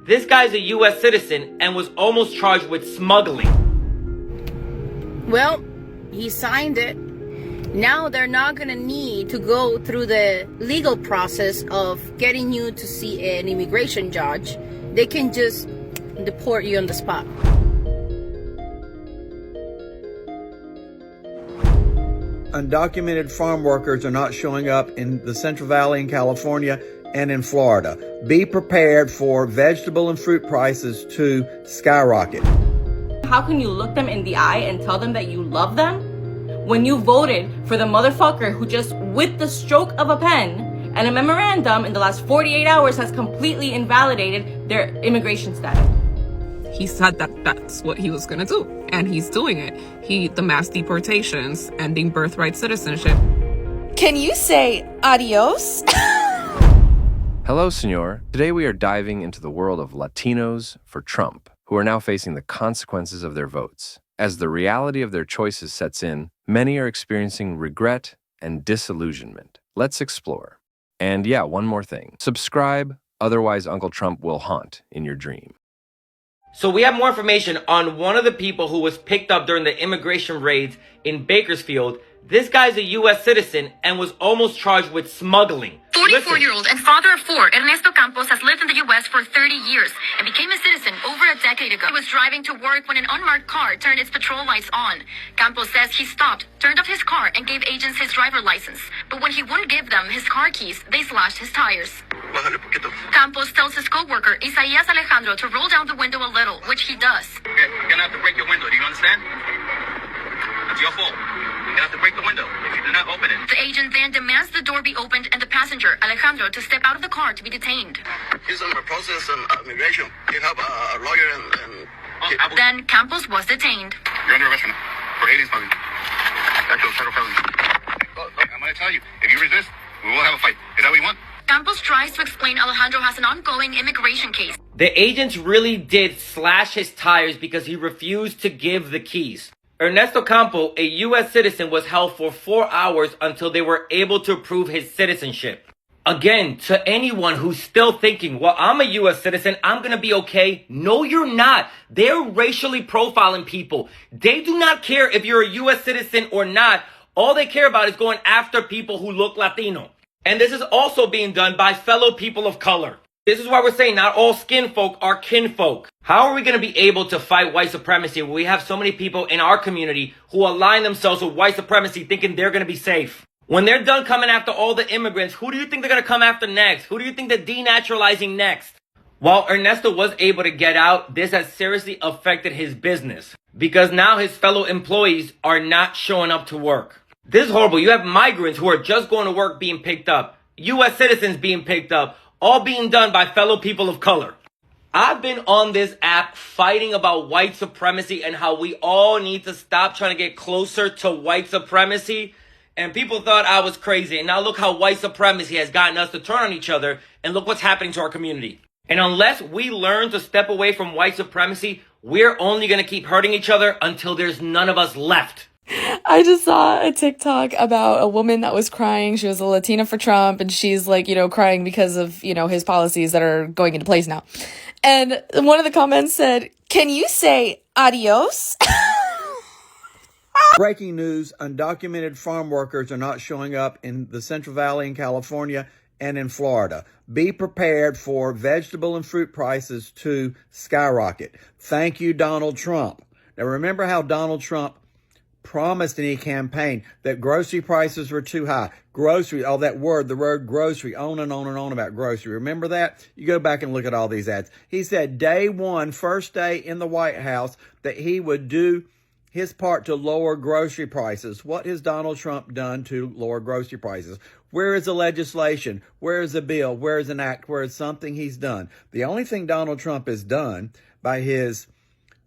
This guy's a U.S. citizen and was almost charged with smuggling. Well, he signed it. Now they're not going to need to go through the legal process of getting you to see an immigration judge. They can just deport you on the spot. Undocumented farm workers are not showing up in the Central Valley in California and in Florida. Be prepared for vegetable and fruit prices to skyrocket. How can you look them in the eye and tell them that you love them when you voted for the motherfucker who just, with the stroke of a pen and a memorandum in the last 48 hours, has completely invalidated their immigration status? He said that that's what he was going to do, and he's doing it. The mass deportations, ending birthright citizenship. Can you say adios? Hello, senor. Today we are diving into the world of Latinos for Trump, who are now facing the consequences of their votes. As the reality of their choices sets in, many are experiencing regret and disillusionment. Let's explore. And yeah, one more thing. Subscribe, otherwise Uncle Trump will haunt in your dream. So we have more information on one of the people who was picked up during the immigration raids in Bakersfield. This guy's a U.S. citizen and was almost charged with smuggling. 44-year-old and father of four, Ernesto Campos has lived in the U.S. for 30 years and became a citizen over a decade ago. He was driving to work when an unmarked car turned its patrol lights on. Campos says he stopped, turned off his car, and gave agents his driver license. But when he wouldn't give them his car keys, they slashed his tires. Campos tells his co-worker, Isaías Alejandro, to roll down the window a little, which he does. You're gonna have to break your window, do you understand? That's your fault. You're gonna have to break the window if you do not open it. The agent then demands the door be opened and the passenger, Alejandro, to step out of the car to be detained. He's on the process of immigration. You have a lawyer and Then Campos was detained. You're under arrest for alien smuggling. Actual federal felony. Look, I'm gonna tell you, if you resist, we will have a fight. Is that what you want? Campos tries to explain Alejandro has an ongoing immigration case. The agents really did slash his tires because he refused to give the keys. Ernesto Campos, a U.S. citizen, was held for 4 hours until they were able to prove his citizenship. Again, to anyone who's still thinking, well, I'm a U.S. citizen, I'm going to be okay. No, you're not. They're racially profiling people. They do not care if you're a U.S. citizen or not. All they care about is going after people who look Latino. And this is also being done by fellow people of color. This is why we're saying not all skin folk are kinfolk. How are we going to be able to fight white supremacy when we have so many people in our community who align themselves with white supremacy thinking they're going to be safe? When they're done coming after all the immigrants, who do you think they're going to come after next? Who do you think they're denaturalizing next? While Ernesto was able to get out, this has seriously affected his business because now his fellow employees are not showing up to work. This is horrible. You have migrants who are just going to work being picked up, U.S. citizens being picked up, all being done by fellow people of color. I've been on this app fighting about white supremacy and how we all need to stop trying to get closer to white supremacy. And people thought I was crazy. And now look how white supremacy has gotten us to turn on each other. And look what's happening to our community. And unless we learn to step away from white supremacy, we're only going to keep hurting each other until there's none of us left. I just saw a TikTok about a woman that was crying. She was a Latina for Trump, and she's like, crying because of, his policies that are going into place now. And one of the comments said, "Can you say adios?" Breaking news, undocumented farm workers are not showing up in the Central Valley in California and in Florida. Be prepared for vegetable and fruit prices to skyrocket. Thank you, Donald Trump. Now, remember how Donald Trump promised in his campaign that grocery prices were too high. Grocery, the word grocery, on and on and on about grocery. Remember that? You go back and look at all these ads. He said day one, first day in the White House, that he would do his part to lower grocery prices. What has Donald Trump done to lower grocery prices? Where is the legislation? Where is a bill? Where is an act? Where is something he's done? The only thing Donald Trump has done by his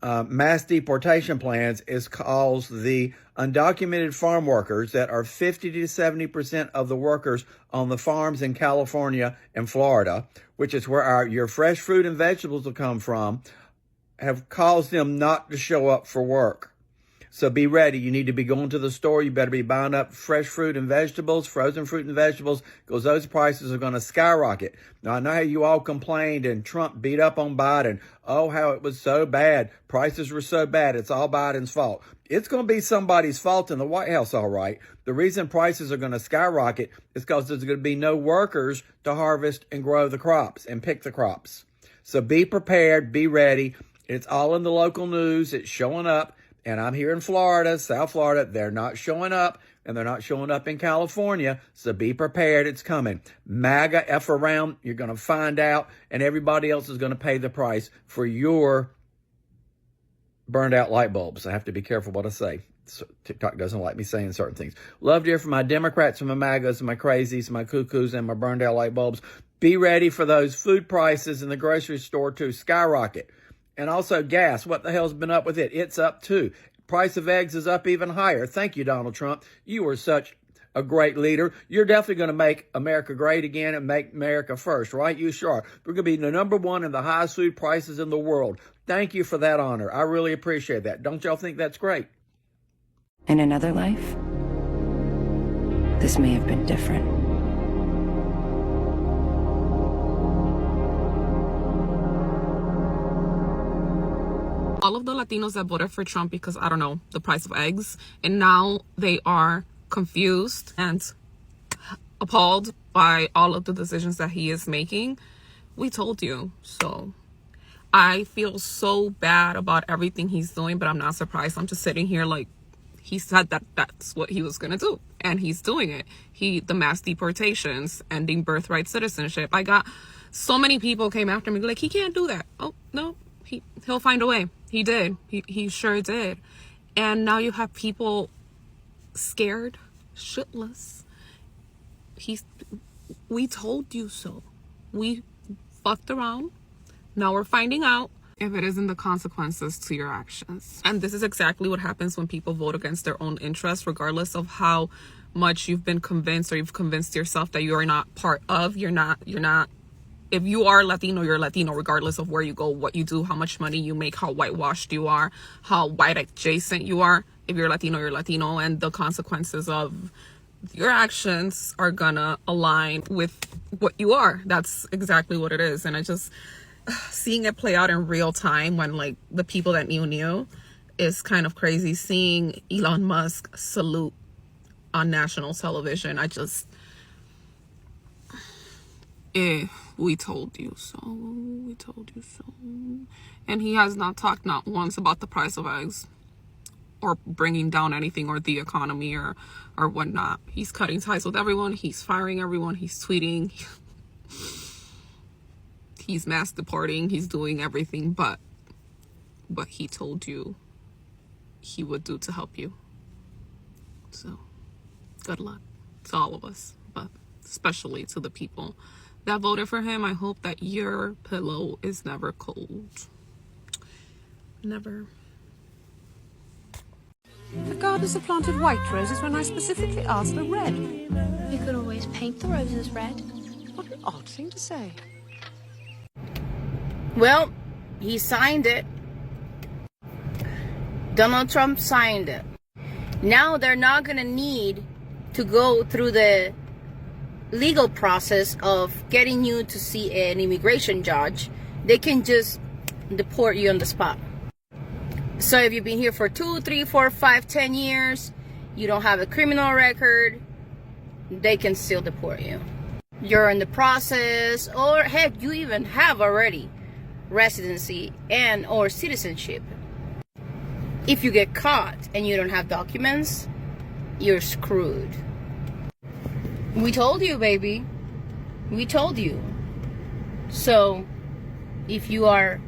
mass deportation plans is cause the undocumented farm workers that are 50 to 70% of the workers on the farms in California and Florida, which is where your fresh fruit and vegetables will come from, have caused them not to show up for work. So be ready. You need to be going to the store. You better be buying up fresh fruit and vegetables, frozen fruit and vegetables, because those prices are going to skyrocket. Now, I know how you all complained and Trump beat up on Biden. Oh, how it was so bad. Prices were so bad. It's all Biden's fault. It's going to be somebody's fault in the White House, all right. The reason prices are going to skyrocket is because there's going to be no workers to harvest and grow the crops and pick the crops. So be prepared, be ready. It's all in the local news. It's showing up. And I'm here in Florida, South Florida. They're not showing up, and they're not showing up in California. So be prepared. It's coming. MAGA F around. You're going to find out, and everybody else is going to pay the price for your burned out light bulbs. I have to be careful what I say. So TikTok doesn't like me saying certain things. Love to hear from my Democrats and my MAGAs and my crazies, my cuckoos, and my burned out light bulbs. Be ready for those food prices in the grocery store to skyrocket. And also gas. What the hell's been up with it? It's up too. Price of eggs is up even higher. Thank you, Donald Trump. You are such a great leader. You're definitely going to make America great again and make America first, right? You sure are. We're going to be the number one in the highest food prices in the world. Thank you for that honor. I really appreciate that. Don't y'all think that's great? In another life, this may have been different. All of the Latinos that voted for Trump because, I don't know, the price of eggs, and now they are confused and appalled by all of the decisions that he is making. We told you. So I feel so bad about everything he's doing, but I'm not surprised. I'm just sitting here like, he said that that's what he was going to do, and he's doing it. The mass deportations, ending birthright citizenship. I got so many people came after me like, he can't do that. Oh, no, he'll find a way. He did. He sure did. And now you have people scared, shitless. We told you so. We fucked around. Now we're finding out if it isn't the consequences to your actions. And this is exactly what happens when people vote against their own interests, regardless of how much you've been convinced or you've convinced yourself that you are not part of. You're not. If you are Latino, you're Latino, regardless of where you go, what you do, how much money you make, how whitewashed you are, how white adjacent you are. If you're Latino, you're Latino, and the consequences of your actions are gonna align with what you are. That's exactly what it is. And I just, seeing it play out in real time when like the people that knew is kind of crazy. Seeing Elon Musk salute on national television, I just, we told you so. We told you so. And he has not talked not once about the price of eggs or bringing down anything or the economy or whatnot. He's cutting ties with everyone. He's firing everyone. He's tweeting. He's mass deporting. He's doing everything but he told you he would do to help you. So good luck to all of us, but especially to the people that voted for him. I hope that your pillow is never cold. Never. The gardeners have planted white roses when I specifically asked for red. We could always paint the roses red. What an odd thing to say. Well, he signed it. Donald Trump signed it. Now they're not going to need to go through the legal process of getting you to see an immigration judge. They can just deport you on the spot. So if you've been here for 2, 3, 4, 5, 10 years, you don't have a criminal record, they can still deport you. You're in the process, or heck, you even have already residency and or citizenship. If you get caught and you don't have documents, you're screwed. We told you, baby. We told you. So, if you are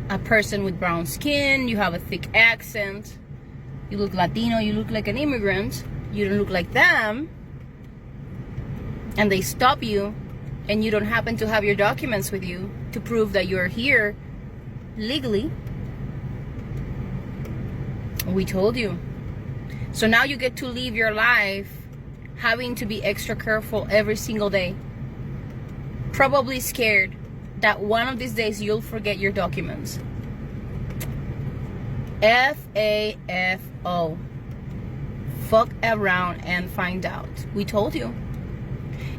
a person with brown skin, you have a thick accent, you look Latino, you look like an immigrant, you don't look like them, and they stop you, and you don't happen to have your documents with you to prove that you're here legally, we told you. So now you get to live your life having to be extra careful every single day. Probably scared that one of these days you'll forget your documents. FAFO. Fuck around and find out. We told you.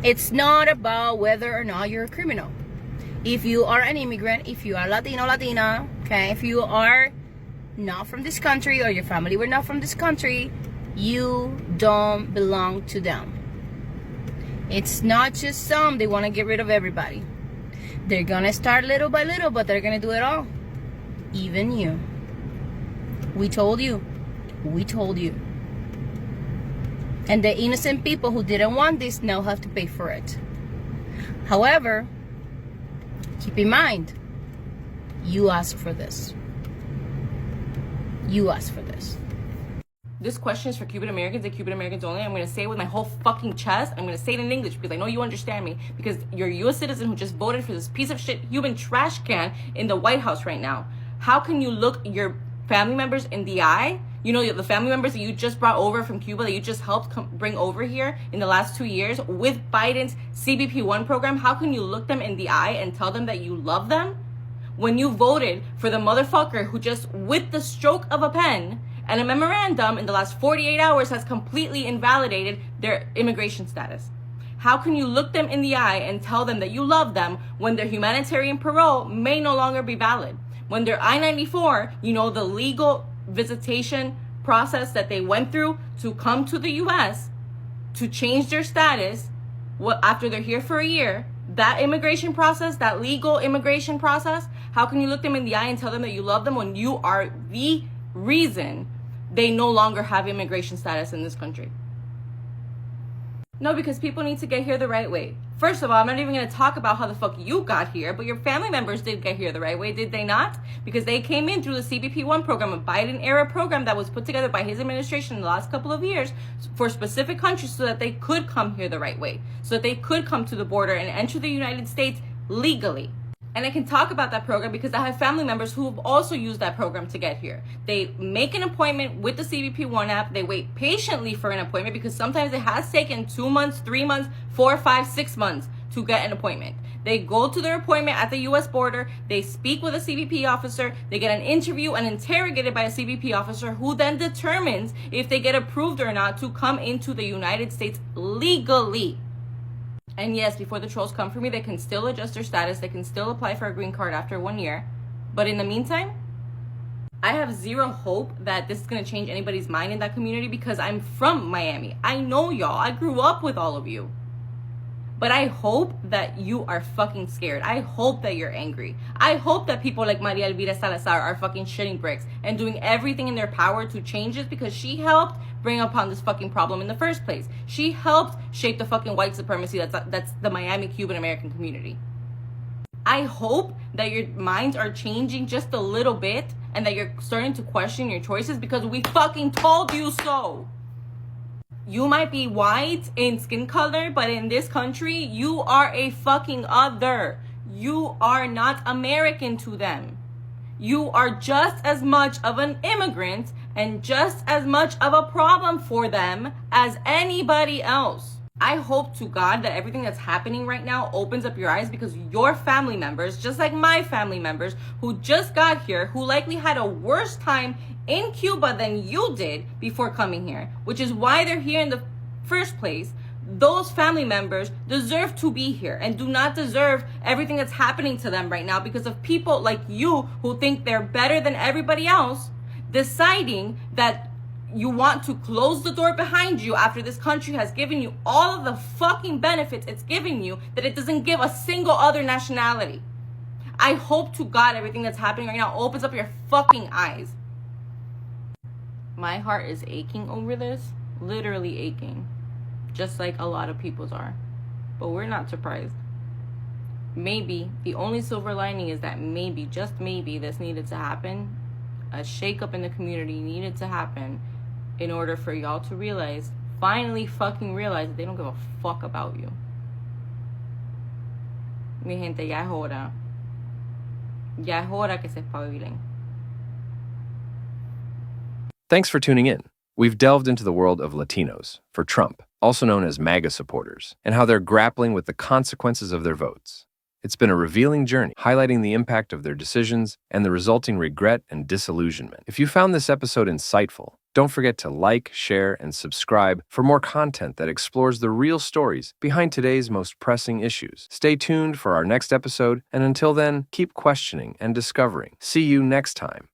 It's not about whether or not you're a criminal. If you are an immigrant, if you are Latino, Latina, okay, if you are not from this country or your family were not from this country, you don't belong to them. It's not just some, they want to get rid of everybody. They're going to start little by little, but they're going to do it all. Even you. We told you. We told you. And the innocent people who didn't want this now have to pay for it. However, keep in mind, you asked for this. You asked for this. This question is for Cuban Americans and Cuban Americans only. I'm going to say it with my whole fucking chest. I'm going to say it in English because I know you understand me. Because you're a U.S. citizen who just voted for this piece of shit human trash can in the White House right now. How can you look your family members in the eye? You know, the family members that you just brought over from Cuba, that you just helped bring over here in the last 2 years with Biden's CBP-1 program. How can you look them in the eye and tell them that you love them when you voted for the motherfucker who just, with the stroke of a pen and a memorandum in the last 48 hours, has completely invalidated their immigration status? How can you look them in the eye and tell them that you love them when their humanitarian parole may no longer be valid? When their I-94, you know, the legal visitation process that they went through to come to the U.S. to change their status after they're here for a year, that immigration process, that legal immigration process, how can you look them in the eye and tell them that you love them when you are the reason they no longer have immigration status in this country? No, because people need to get here the right way. First of all, I'm not even going to talk about how the fuck you got here, but your family members did get here the right way, did they not? Because they came in through the CBP-1 program, a Biden-era program that was put together by his administration in the last couple of years for specific countries so that they could come here the right way, so that they could come to the border and enter the United States legally. And I can talk about that program because I have family members who have also used that program to get here. They make an appointment with the CBP-1 app. They wait patiently for an appointment because sometimes it has taken 2 months, 3 months, 4, 5, 6 months to get an appointment. They go to their appointment at the U.S. border. They speak with a CBP officer. They get an interview and interrogated by a CBP officer who then determines if they get approved or not to come into the United States legally. And yes, before the trolls come for me, they can still adjust their status. They can still apply for a green card after 1 year. But in the meantime, I have zero hope that this is going to change anybody's mind in that community because I'm from Miami. I know y'all. I grew up with all of you. But I hope that you are fucking scared. I hope that you're angry. I hope that people like Maria Elvira Salazar are fucking shitting bricks and doing everything in their power to change this because she helped bring upon this fucking problem in the first place. She helped shape the fucking white supremacy that's the Miami Cuban American community. I hope that your minds are changing just a little bit and that you're starting to question your choices because we fucking told you so. You might be white in skin color, but in this country, you are a fucking other. You are not American to them. You are just as much of an immigrant and just as much of a problem for them as anybody else. I hope to God that everything that's happening right now opens up your eyes because your family members, just like my family members who just got here, who likely had a worse time in Cuba than you did before coming here, which is why they're here in the first place. Those family members deserve to be here and do not deserve everything that's happening to them right now because of people like you who think they're better than everybody else, deciding that you want to close the door behind you after this country has given you all of the fucking benefits it's giving you that it doesn't give a single other nationality. I hope to God everything that's happening right now opens up your fucking eyes. My heart is aching over this, literally aching, just like a lot of people's are. But we're not surprised. Maybe, the only silver lining is that maybe, just maybe, this needed to happen. A shakeup in the community needed to happen in order for y'all to realize, finally fucking realize that they don't give a fuck about you. Mi gente, ya es hora. Ya es hora que se espabilen. Thanks for tuning in. We've delved into the world of Latinos for Trump, also known as MAGA supporters, and how they're grappling with the consequences of their votes. It's been a revealing journey, highlighting the impact of their decisions and the resulting regret and disillusionment. If you found this episode insightful, don't forget to like, share, and subscribe for more content that explores the real stories behind today's most pressing issues. Stay tuned for our next episode, and until then, keep questioning and discovering. See you next time.